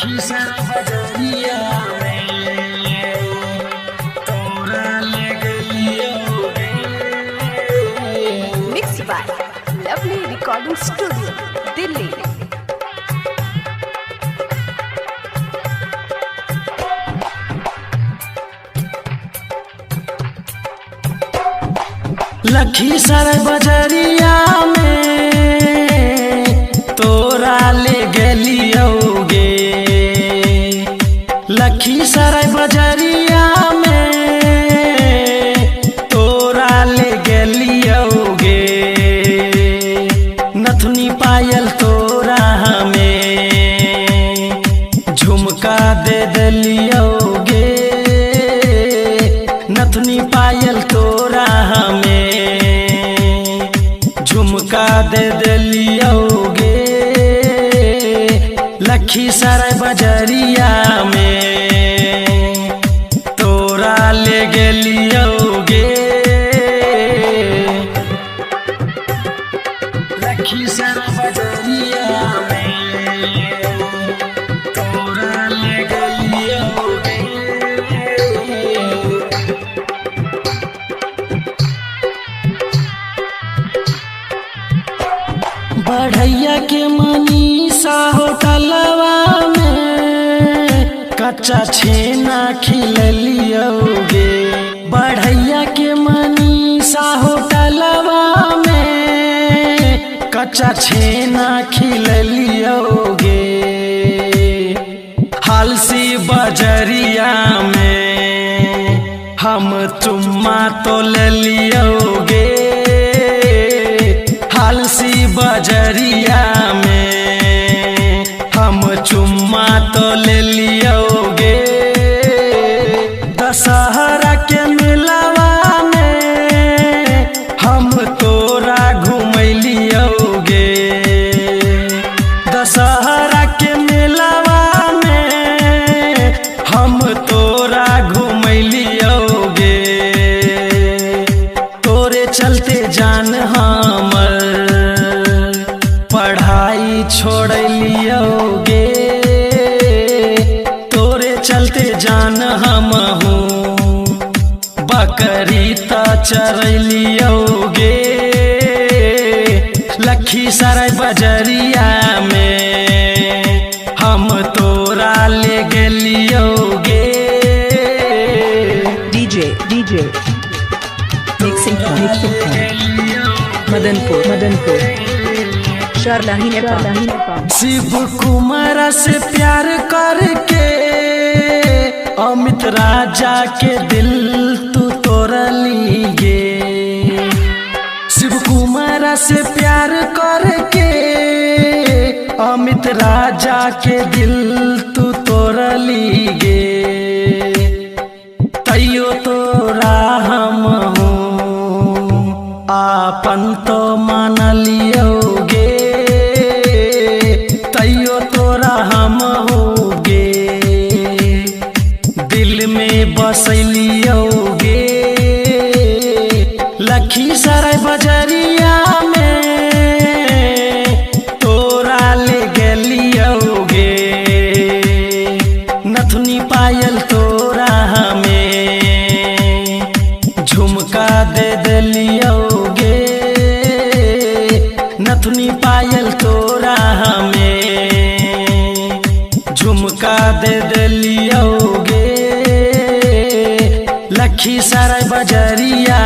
लखीसर बजरिया में तोरा ले गलियोगे। Mix by lovely recording studio Delhi. लखीसर बजरिया में तोरा ले गलियोगे। लखीसर बजरिया में तोरा ले गलियोगे। नथुनी पायल तोरा हमें झुमका दे दलियोगे। नथुनी पायल तोरा हमें झुमका दे दलियोगे। लखीसर बजरिया में तोरा ले गलियोगे। लखीसर बजरिया में तोरा ले गलियोगे। बढ़ैया के मनीषा होटलवा में कच्चा छेना खिललियोगे। बढ़ैया के मनीषा होटलवा में कच्चा छेना खिललियोगे। हालसी बजरिया में हम चुम्मा तो ले लियोगे। हालसी बजरिया में हम चुम्मा तो ले लियोगे। दशहरा के मेलावा में हम तोरा घुमैलियोगे। दशहरा के मेलावा में हम तोरा घुमैलियोगे। तोरे चलते जान हमर पढ़ाई छोड़ लियोगे। तोरे चलते जान हम बकरी त चरलियोगे। लखीसर बजरिया में हम तोरा ले गलियोगे। DJ mixing Madanpur Sarlahi Nepal. शिव कुमार से प्यार करके अमित राजा के दिल तू तोड़लिगे। शिव कुमार से प्यार करके अमित राजा के दिल तू तोड़लिगे। तैयो तोरा हम आपन तो मान लियोगे। तैयो तोरा हम होगे दिल में बसलियोगे। लखीसर बजरिया में तोरा ले गलियोगे। नथुनी पायल तोरा हमें झुमका दे दलियोगे। नथुनी पायल तोरा हमें झुमका दे दलियोगे। लखीसर बजरिया